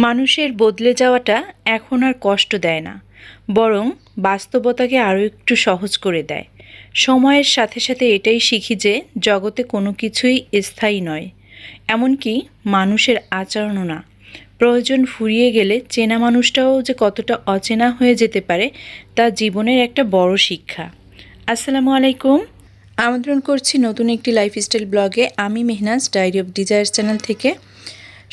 মানুষের বদলে যাওয়াটা এখন আর কষ্ট দেয় না, বরং বাস্তবতাকে আরও একটু সহজ করে দেয়। সময়ের সাথে সাথে এটাই শিখি যে জগতে কোনো কিছুই স্থায়ী নয়, এমনকি মানুষের আচরণও না। প্রয়োজন ফুরিয়ে গেলে চেনা মানুষটাও যে কতটা অচেনা হয়ে যেতে পারে তা জীবনের একটা বড় শিক্ষা। আসসালামু আলাইকুম, আমন্ত্রণ করছি নতুন একটি লাইফস্টাইল ব্লগে। আমি Mehnaz, diary of desires channel থেকে।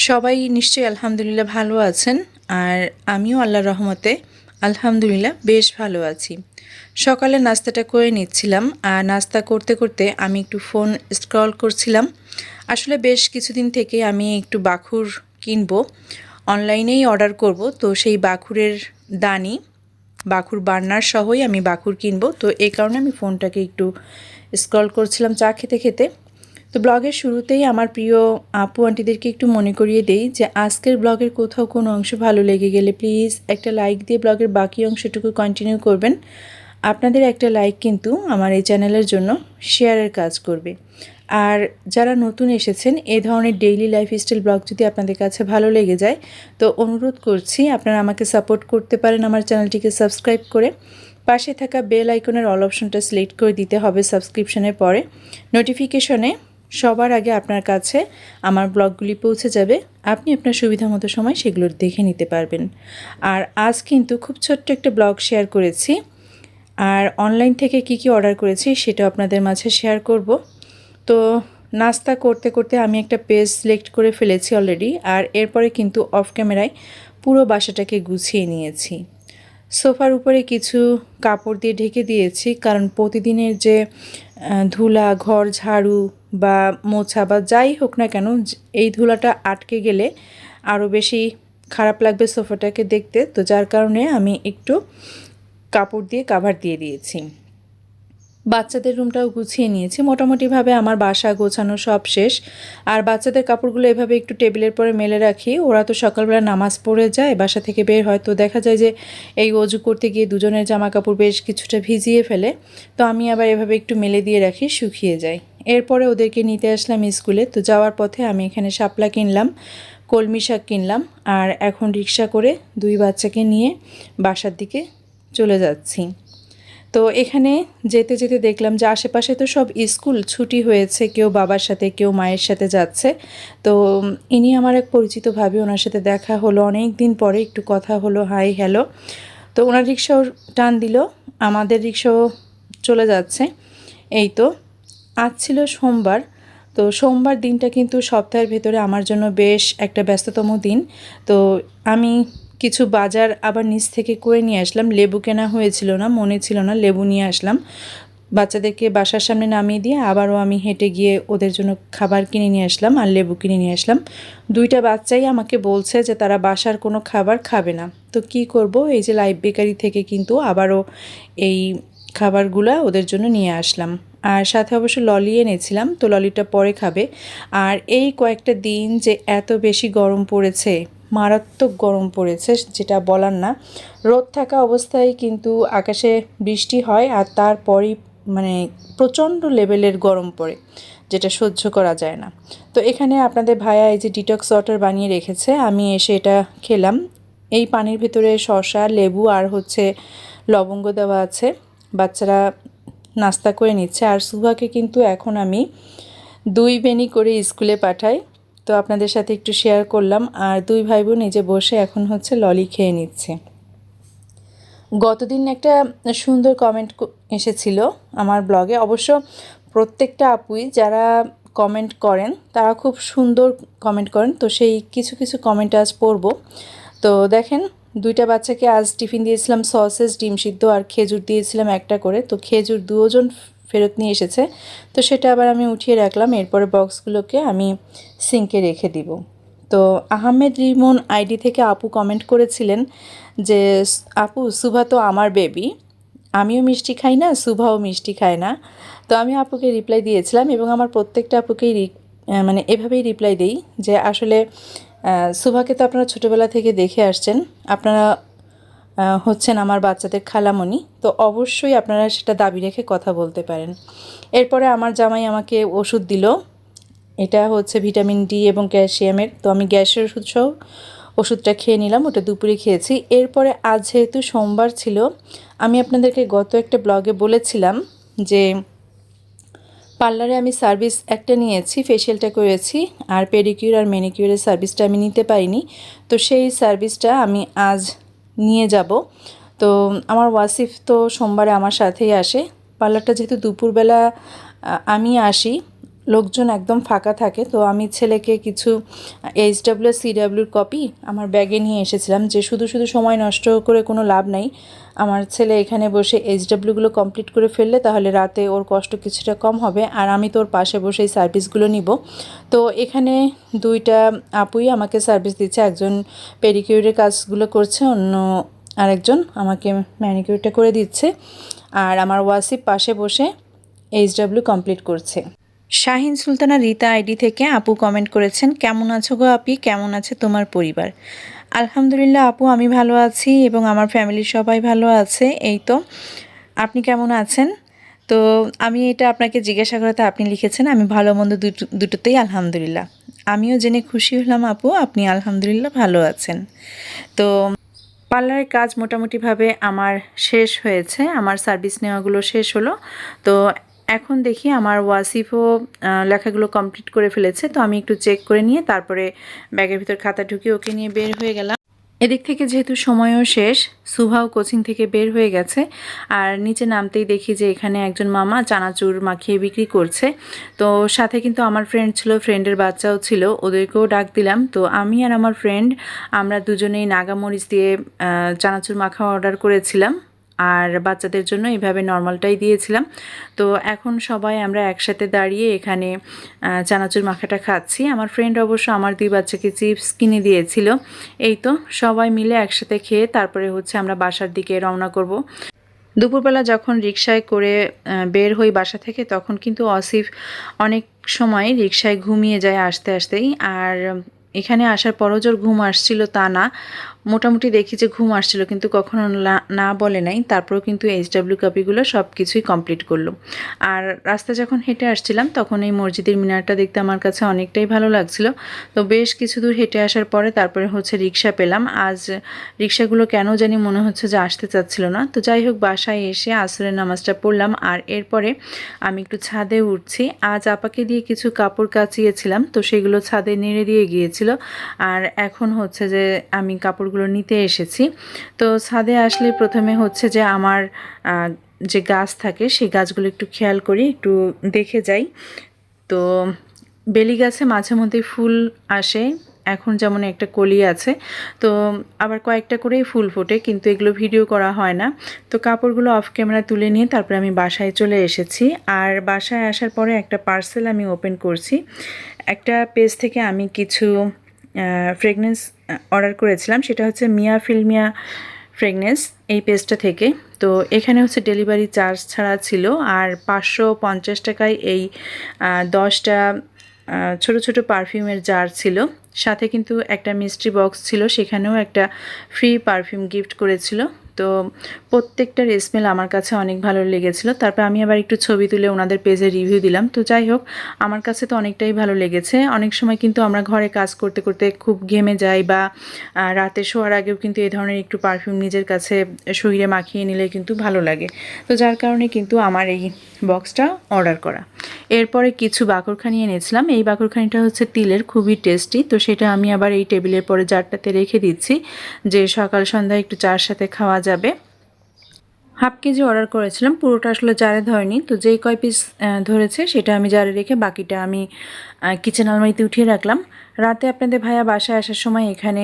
সবাই নিশ্চয়ই আলহামদুলিল্লাহ ভালো আছেন, আর আমিও আল্লাহর রহমতে আলহামদুলিল্লাহ বেশ ভালো আছি। সকালে নাস্তাটা করে নিচ্ছিলাম, আর নাস্তা করতে করতে আমি একটু ফোন স্ক্রল করছিলাম। আসলে বেশ কিছুদিন থেকে আমি একটু বাখুর কিনবো, অনলাইনেই অর্ডার করব। তো সেই বাখুরের দানি, বাখুর বার্নার সহই আমি বাখুর কিনবো। তো এই কারণে আমি ফোনটাকে একটু স্ক্রল করছিলাম চা খেতে খেতে। তো ব্লগের শুরুতেই আমার প্রিয় আপু আন্টিদেরকে একটু মনে করিয়ে দেই যে আজকের ব্লগের কোথাও কোনো অংশ ভালো লেগে গেলে প্লিজ একটা লাইক দিয়ে ব্লগের বাকি অংশটুকু কন্টিনিউ করবেন। আপনাদের একটা লাইক কিন্তু আমার এই চ্যানেলের জন্য শেয়ারের কাজ করবে। আর যারা নতুন এসেছেন, এই ধরনের ডেইলি লাইফস্টাইল ব্লগ যদি আপনাদের কাছে ভালো লেগে যায় তো অনুরোধ করছি আপনারা আমাকে সাপোর্ট করতে পারেন আমার চ্যানেলটিকে সাবস্ক্রাইব করে। পাশে থাকা বেল আইকনের অল অপশনটা সিলেক্ট করে দিতে হবে সাবস্ক্রিপশনের পরে। নোটিফিকেশনে সবার আগে আপনার কাছে আমার ব্লগগুলি পৌঁছে যাবে, আপনি আপনার সুবিধা মতো সময় সেগুলো দেখে নিতে পারবেন। আর আজ কিন্তু খুব ছোট্ট একটা ব্লগ শেয়ার করেছি, আর অনলাইন থেকে কি অর্ডার করেছি সেটা আপনাদের মাঝে শেয়ার করব। তো নাস্তা করতে করতে আমি একটা পেজ সিলেক্ট করে ফেলেছি অলরেডি, আর এরপরে কিন্তু অফ ক্যামেরায় পুরো বাসাটাকে গুছিয়ে নিয়েছি। সোফার উপরে কিছু কাপড় দিয়ে ঢেকে দিয়েছি, কারণ প্রতিদিনের যে ধুলা, ঘর ঝাড়ু বা মোছা বা যাই হোক না কেন, এই ধুলাটা আটকে গেলে আরও বেশি খারাপ লাগবে সোফাটাকে দেখতে। তো যার কারণে আমি একটু কাপড় দিয়ে কাভার দিয়ে দিয়েছি। বাচ্চাদের রুমটাও গুছিয়ে নিয়েছি। মোটামুটিভাবে আমার বাসা গোছানো সব শেষ। আর বাচ্চাদের কাপড়গুলো এভাবে একটু টেবিলের পরে মেলে রাখি। ওরা তো সকালবেলা নামাজ পড়ে যায়, বাসা থেকে বের হয়, তো দেখা যায় যে এই অজু করতে গিয়ে দুজনের জামা কাপড় বেশ কিছুটা ভিজিয়ে ফেলে। তো আমি আবার এভাবে একটু মেলে দিয়ে রাখি, শুকিয়ে যায়। এরপরে ওদেরকে নিতে আসলাম স্কুলে। তো যাওয়ার পথে আমি এখানে শাপলা কিনলাম, কলমি শাক কিনলাম, আর এখন রিক্সা করে দুই বাচ্চাকে নিয়ে বাসার দিকে চলে যাচ্ছি। তো এখানে যেতে যেতে দেখলাম যে আশেপাশে তো সব স্কুল ছুটি হয়েছে, কেউ বাবার সাথে কেউ মায়ের সাথে যাচ্ছে। তো ইনি আমার এক পরিচিত ভাবি, ওনার সাথে দেখা হলো অনেক দিন পরে, একটু কথা হলো, হাই হ্যালো। তো ওনার রিক্সাও টান দিল, আমাদের রিক্সাও চলে যাচ্ছে। এই তো আজ ছিল সোমবার। তো সোমবার দিনটা কিন্তু সপ্তাহের ভেতরে আমার জন্য বেশ একটা ব্যস্ততম দিন। তো আমি কিছু বাজার আবার নিচ থেকে করে নিয়ে আসলাম। লেবু কেনা হয়েছিল না, মনে ছিল না, লেবু নিয়ে আসলাম। বাচ্চাদেরকে বাসার সামনে নামিয়ে দিয়ে আবারও আমি হেঁটে গিয়ে ওদের জন্য খাবার কিনে নিয়ে আসলাম আর লেবু কিনে নিয়ে আসলাম। দুইটা বাচ্চাই আমাকে বলছে যে তারা বাসার কোনো খাবার খাবে না। তো কি করব, এই যে লাইফ বেকারি থেকে কিন্তু আবারও এই খাবারগুলো ওদের জন্য নিয়ে আসলাম। আর সাথে অবশ্য ললি এনেছিলাম, তো ললিটা পরে খাবে। আর এই কয়েকটা দিন যে এত বেশি গরম পড়েছে, মারাত্মক গরম পড়েছে যেটা বলার না। রোদ থাকা অবস্থায় কিন্তু আকাশে বৃষ্টি হয়, আর তারপরই মানে প্রচণ্ড লেভেলের গরম পড়ে, যেটা সহ্য করা যায় না। তো এখানে আপনাদের ভাইয়া এই যে ডিটক্স ওয়াটার বানিয়ে রেখেছে, আমি এসে এটা খেলাম। এই পানির ভিতরে শসা, লেবু আর হচ্ছে লবঙ্গ দেওয়া আছে। বাচ্চারা নাস্তা করে নিচ্ছে। আর সুভাকে কিন্তু এখন আমি 2 বেনি করে স্কুলে পাঠাই। তো আপনাদের সাথে একটু শেয়ার করলাম। আর দুই ভাই বোন নিজে বসে এখন হচ্ছে ললি খেয়ে নিচ্ছে। গতদিন একটা সুন্দর কমেন্ট এসেছিল আমার ব্লগে। অবশ্য প্রত্যেকটা আপুই যারা কমেন্ট করেন তারা খুব সুন্দর কমেন্ট করেন। তো সেই কিছু কিছু কমেন্ট আজ পড়ব। তো দেখেন, দুইটা বাচ্চাকে আজ টিফিন দিয়েছিলাম সসেস, ডিম সিদ্ধ আর খেজুর দিয়েছিলাম একটা করে। তো খেজুর দুজন ফেরত নিয়ে এসেছে, তো সেটা আবার আমি উঠিয়ে রাখলাম। এরপরে বক্সগুলোকে আমি সিঙ্কে রেখে দিব। তো আহমেদ রিমন আইডি থেকে আপু কমেন্ট করেছিলেন যে আপু, সুভা তো আমার বেবি, আমিও মিষ্টি খাই না, সুভাও মিষ্টি খায় না। তো আমি আপুকে রিপ্লাই দিয়েছিলাম, এবং আমার প্রত্যেকটা আপুকেই মানে এভাবেই রিপ্লাই দিই যে আসলে সুভাকে তো আপনারা ছোটোবেলা থেকে দেখে আসছেন, আপনারা হচ্ছেন আমার বাচ্চাদের খালামণি, তো অবশ্যই আপনারা সেটা দাবি রেখে কথা বলতে পারেন। এরপরে আমার জামাই আমাকে ওষুধ দিল, এটা হচ্ছে ভিটামিন ডি এবং ক্যালসিয়ামের। তো আমি গ্যাসের ওষুধ সহ ওষুধটা খেয়ে নিলাম, ওটা দুপুরে খেয়েছি। এরপরে আজ যেহেতু সোমবার ছিল, আমি আপনাদেরকে গত একটা ব্লগে বলেছিলাম যে পার্লারে আমি সার্ভিস একটা নিয়েছি, ফেশিয়ালটা করেছি, আর পেডিকিউর আর ম্যানিকিউরের সার্ভিসটা আমি নিতে পারিনি। তো সেই সার্ভিসটা আমি আজ নিয়ে যাব। তো আমার ওয়াসিফ তো সোমবারে আমার সাথেই আসে। পার্লারটা যেহেতু দুপুরবেলা আমি আসি, লোকজন একদম ফাঁকা থাকে, তো আমি ছেলেকে কিছু এইচডাব্লিউ সিডাব্লিউর কপি আমার ব্যাগে নিয়ে এসেছিলাম, যে শুধু শুধু সময় নষ্ট করে কোনো লাভ নাই। আমার ছেলে এখানে বসে এইচডাব্লিউগুলো কমপ্লিট করে ফেললে তাহলে রাতে ওর কষ্ট কিছুটা কম হবে, আর আমি তো ওর পাশে বসে এই সার্ভিসগুলো নিব। তো এখানে দুইটা আপুই আমাকে সার্ভিস দিচ্ছে, একজন পেডিকিউরের কাজগুলো করছে, অন্য আরেকজন আমাকে ম্যানিকিউরটা করে দিচ্ছে, আর আমার ওয়াসিফ পাশে বসে এইচডাব্লিউ কমপ্লিট করছে। শাহিন সুলতানা রিতা আইডি থেকে আপু কমেন্ট করেছেন, কেমন আছো গো আপি, কেমন আছে তোমার পরিবার? আলহামদুলিল্লাহ আপু, আমি ভালো আছি এবং আমার ফ্যামিলির সবাই ভালো আছে। এই তো, আপনি কেমন আছেন? তো আমি এটা আপনাকে জিজ্ঞাসা করাতে আপনি লিখেছেন আমি ভালো মন্দ দুটোতেই আলহামদুলিল্লাহ। আমিও জেনে খুশি হলাম আপু আপনি আলহামদুলিল্লাহ ভালো আছেন। তো পার্লারের কাজ মোটামুটিভাবে আমার শেষ হয়েছে, আমার সার্ভিস নেওয়াগুলো শেষ হলো। তো এখন দেখি আমার ওয়াসিফও লেখাগুলো কমপ্লিট করে ফেলেছে। তো আমি একটু চেক করে নিয়ে তারপরে ব্যাগের ভিতর খাতা ঢুকিয়ে ওকে নিয়ে বের হয়ে গেলাম। এদিক থেকে যেহেতু সময়ও শেষ, সুভাও কোচিং থেকে বের হয়ে গেছে, আর নিচে নামতেই দেখি যে এখানে একজন মামা চানাচুর মাখিয়ে বিক্রি করছে। তো সাথে কিন্তু আমার ফ্রেন্ড ছিল, ফ্রেন্ডের বাচ্চাও ছিল, ওদেরকেও ডাক দিলাম। তো আমি আর আমার ফ্রেন্ড আমরা দুজনেই নাগামরিচ দিয়ে চানাচুর মাখা অর্ডার করেছিলাম, আর বাচ্চাদের জন্য এইভাবে নর্মালটাই দিয়েছিলাম। তো এখন সবাই আমরা একসাথে দাঁড়িয়ে এখানে চানাচুর মাখাটা খাচ্ছি। আমার ফ্রেন্ড অবশ্য আমার দুই বাচ্চাকে চিপস কিনে দিয়েছিল। এই তো সবাই মিলে একসাথে খেয়ে তারপরে হচ্ছে আমরা বাসার দিকে রওনা করব। দুপুরবেলা যখন রিকশায় করে বের হই বাসা থেকে, তখন কিন্তু আসিফ অনেক সময় রিকশায় ঘুমিয়ে যায় আসতে আসতেই। আর এখানে আসার পরও যে ঘুম আসছিল তা না, মোটামুটি দেখি যে ঘুম আসছিল, কিন্তু কখনো না বলে নাই। তারপরেও কিন্তু এইচডাব্লিউ কপিগুলো সব কিছুই কমপ্লিট করলো। আর রাস্তা যখন হেঁটে আসছিলাম তখন এই মসজিদের মিনারটা দেখতে আমার কাছে অনেকটাই ভালো লাগছিল। তো বেশ কিছু দূর হেঁটে আসার পরে তারপরে হচ্ছে রিক্সা পেলাম। আজ রিক্সাগুলো কেন জানি মনে হচ্ছে যে আসতে চাচ্ছিল না। তো যাই হোক, বাসায় এসে আসরের নামাজটা পড়লাম, আর এরপরে আমি একটু ছাদে উঠছি। আজ আপাকে দিয়ে কিছু কাপড় কাচিয়েছিলাম, তো সেগুলো ছাদে নেড়ে দিয়ে গিয়েছিল, আর এখন হচ্ছে যে আমি কাপড়গুলো নিতে এসেছি। তো ছাদে আসলে প্রথমে হচ্ছে যে আমার যে গাছ থাকে সেই গাছগুলো একটু খেয়াল করি, একটু দেখে যাই। তো বেলি গাছে মাঝে মধ্যে ফুল আসে, এখন যেমন একটা কলি আছে, তো আবার কয়েকটা করেই ফুল ফোটে, কিন্তু এগুলো ভিডিও করা হয় না। তো কাপড়গুলো অফ ক্যামেরা তুলে নিয়ে তারপরে আমি বাসায় চলে এসেছি। আর বাসায় আসার পরে একটা পার্সেল আমি ওপেন করছি। একটা পেজ থেকে আমি কিছু ফ্রেগনেন্স অর্ডার করেছিলাম, সেটা হচ্ছে মিয়া ফিল্মিয়া ফ্রেগনেন্স, এই পেজটা থেকে। তো এখানে হচ্ছে ডেলিভারি চার্জ ছাড়া ছিল, আর 550 টাকায় এই 10টা ছোট ছোট পারফিউমের জার ছিল। সাথে কিন্তু একটা মিস্ট্রি বক্স ছিল, সেখানেও একটা ফ্রি পারফিউম গিফট করেছিল। তো প্রত্যেকটার স্মেল আমার কাছে অনেক ভালো লেগেছিল। তারপর আমি আবার একটু ছবি তুলে ওনাদের পেজে রিভিউ দিলাম। তো যাই হোক, আমার কাছে তো অনেকটাই ভালো লেগেছে। অনেক সময় কিন্তু আমরা ঘরে কাজ করতে করতে খুব ঘেমে যাই, বা রাতে শোয়ার আগেও কিন্তু এই ধরনের একটু পারফিউম নিজের কাছে শরীরে মাখিয়ে নিলে কিন্তু ভালো লাগে। তো যার কারণে কিন্তু আমার এই বক্সটা অর্ডার করা। এরপরে কিছু বাকরখানি এনেছিলাম। এই বাকরখানিটা হচ্ছে তিলের, খুবই টেস্টি। তো সেটা আমি আবার এই টেবিলের পরে জারটাতে রেখে দিচ্ছি, যে সকাল সন্ধ্যায় একটু চার সাথে খাওয়া যাবে। হাফ কেজি অর্ডার করেছিলাম, পুরোটা আসলে জারে ধরেনি। তো যেই কয় পিস ধরেছে সেটা আমি জারে রেখে বাকিটা আমি কিচেন আলমারিতে উঠিয়ে রাখলাম। রাতে আপনাদের ভাইয়া বাসায় আসার সময় এখানে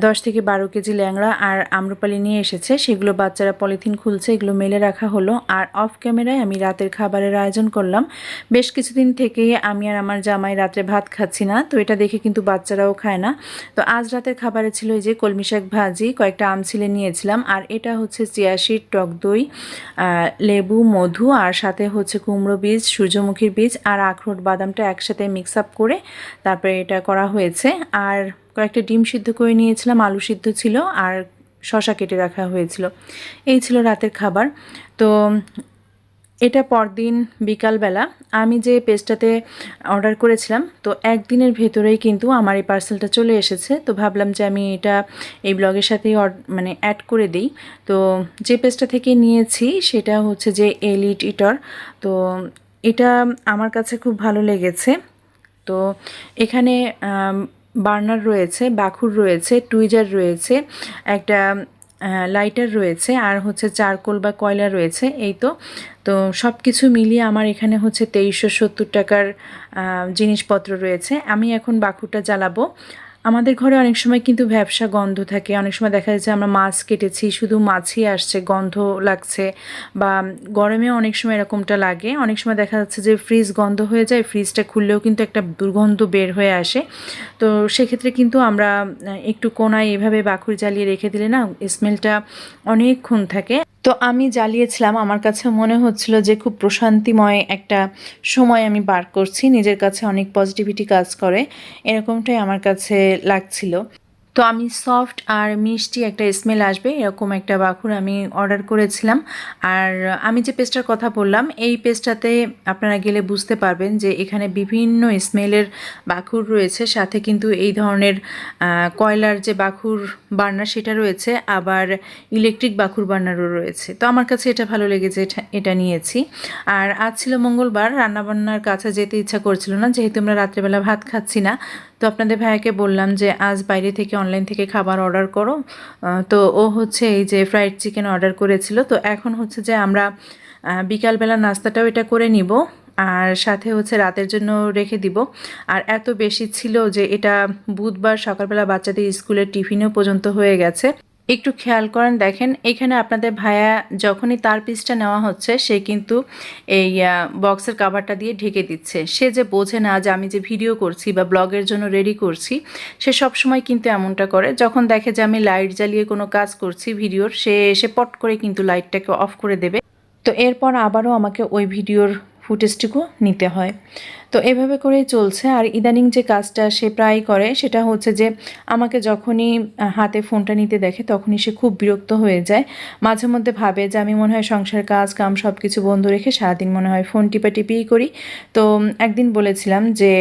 10 থেকে 12 কেজি ল্যাংড়া আর আম্রপালি নিয়ে এসেছে। সেগুলো বাচ্চারা পলিথিন খুলছে, এগুলো মেলে রাখা হলো। আর অফ ক্যামেরায় আমি রাতের খাবারের আয়োজন করলাম। বেশ কিছুদিন থেকেই আমি আর আমার জামাই রাত্রে ভাত খাচ্ছি না, তো এটা দেখে কিন্তু বাচ্চারাও খায় না। তো আজ রাতের খাবারে ছিল এই যে কলমি শাক ভাজি, কয়েকটা আম ছিলে নিয়েছিলাম, আর এটা হচ্ছে চিয়া সিড, টক দই, লেবু, মধু, আর সাথে হচ্ছে কুমড়ো বীজ, সূর্যমুখীর বীজ আর আখরোট বাদামটা একসাথে মিক্স আপ করে তারপরে এটা করা হয়েছে। আর কয়েকটা ডিম সিদ্ধ করে নিয়েছিলাম, আলু সিদ্ধ ছিল, আর শসা কেটে রাখা হয়েছিল। এই ছিল রাতের খাবার। তো এটা পরদিন বিকালবেলা আমি যে পেজটাতে অর্ডার করেছিলাম, তো একদিনের ভেতরেই কিন্তু আমার এই পার্সেলটা চলে এসেছে। তো ভাবলাম যে আমি এটা এই ব্লগের সাথেই মানে অ্যাড করে দিই। তো যে পেজটা থেকে নিয়েছি সেটা হচ্ছে যে এলিট ইটর। তো এটা আমার কাছে খুব ভালো লেগেছে। তো এখানে বার্নার রয়েছে, বাখুর রয়েছে, টুইজার রয়েছে, একটা লাইটার রয়েছে, আর হচ্ছে চারকোল বা কয়লা রয়েছে। এই তো তো সব কিছু মিলিয়ে আমার এখানে হচ্ছে 2370 টাকার জিনিসপত্র রয়েছে। আমি এখন বাখুরটা জ্বালাবো। আমাদের ঘরে অনেক সময় কিন্তু ভ্যাপসা গন্ধ থাকে, অনেক সময় দেখা যাচ্ছে আমরা মাছ কেটেছি, শুধু মাছই আসছে, গন্ধ লাগছে, বা গরমেও অনেক সময় এরকমটা লাগে। অনেক সময় দেখা যাচ্ছে যে ফ্রিজ গন্ধ হয়ে যায়, ফ্রিজটা খুললেও কিন্তু একটা দুর্গন্ধ বের হয়ে আসে। তো সেক্ষেত্রে কিন্তু আমরা একটু কোনায় এভাবে বাখুর জ্বালিয়ে রেখে দিলে না স্মেলটা অনেকক্ষণ থাকে। তো আমি জ্বালিয়েছিলাম, আমার কাছে মনে হচ্ছিল যে খুব প্রশান্তিময় একটা সময় আমি পার করছি, নিজের কাছে অনেক পজিটিভিটি কাজ করে, এরকমটাই আমার কাছে লাগছিল। তো আমি সফট আর মিষ্টি একটা স্মেল আসবে এরকম একটা বাখুর আমি অর্ডার করেছিলাম। আর আমি যে পেজটার কথা বললাম, এই পেজটাতে আপনারা গেলে বুঝতে পারবেন যে এখানে বিভিন্ন স্মেলের বাখুর রয়েছে, সাথে কিন্তু এই ধরনের কয়লার যে বাখুর বার্নার সেটা রয়েছে, আবার ইলেকট্রিক বাখুর বার্নারও রয়েছে। তো আমার কাছে এটা ভালো লেগেছে, এটা নিয়েছি। আর আজ ছিল মঙ্গলবার, রান্নাবান্নার কাছে যেতে ইচ্ছা করছিল না, যেহেতু আমরা রাত্রেবেলা ভাত খাচ্ছি না। তো আপনাদের ভাইয়াকে বললাম যে আজ বাইরে থেকে অনলাইন থেকে খাবার অর্ডার করো। তো ও হচ্ছে এই যে ফ্রাইড চিকেন অর্ডার করেছিল। তো এখন হচ্ছে যে আমরা বিকালবেলা নাস্তাটাও এটা করে নিব, আর সাথে হচ্ছে রাতের জন্য রেখে দিব। আর এত বেশি ছিল যে এটা বুধবার সকালবেলা বাচ্চাদের স্কুলের টিফিনও পর্যন্ত হয়ে গেছে। একটু খেয়াল করেন, দেখেন এখানে আপনাদের ভাইয়া যখনই তার পিসটা নেওয়া হচ্ছে সে কিন্তু এই বক্সের কাভারটা দিয়ে ঢেকে দিচ্ছে। সে যে বোঝে না যে আমি যে ভিডিও করছি বা ব্লগের জন্য রেডি করছি, সে সব সময় কিন্তু এমনটা করে। যখন দেখে যে আমি লাইট জ্বালিয়ে কোনো কাজ করছি ভিডিওর, সে এসে পট করে কিন্তু লাইটটাকে অফ করে দেবে। তো এরপর আবারও আমাকে ওই ভিডিওর ফুটেজটুকু নিতে হয়। তো এভাবে করেই চলছে। আর ইদানিং যে কাজটা সে প্রায় করে সেটা হচ্ছে যে আমাকে যখনই হাতে ফোনটা নিতে দেখে তখনই সে খুব বিরক্ত হয়ে যায়। মাঝে মধ্যে ভাবে যে আমি মনে হয় সংসার কাজ কাম সব কিছু বন্ধ রেখে সারাদিন মনে হয় ফোন টিপাটিপিই করি। তো একদিন বলেছিলাম যে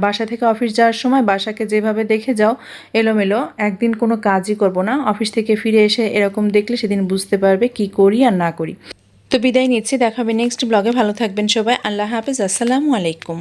বাসা থেকে অফিস যাওয়ার সময় বাসাকে যেভাবে দেখে যাও এলোমেলো, একদিন কোনো কাজই করব না, অফিস থেকে ফিরে এসে এরকম দেখলে সেদিন বুঝতে পারবে কি করি আর না করি। তো বিদায় নিচ্ছি, দেখা হবে নেক্সট ব্লগে। ভালো থাকবেন সবাই, আল্লাহ হাফেজ, আসসালামু আলাইকুম।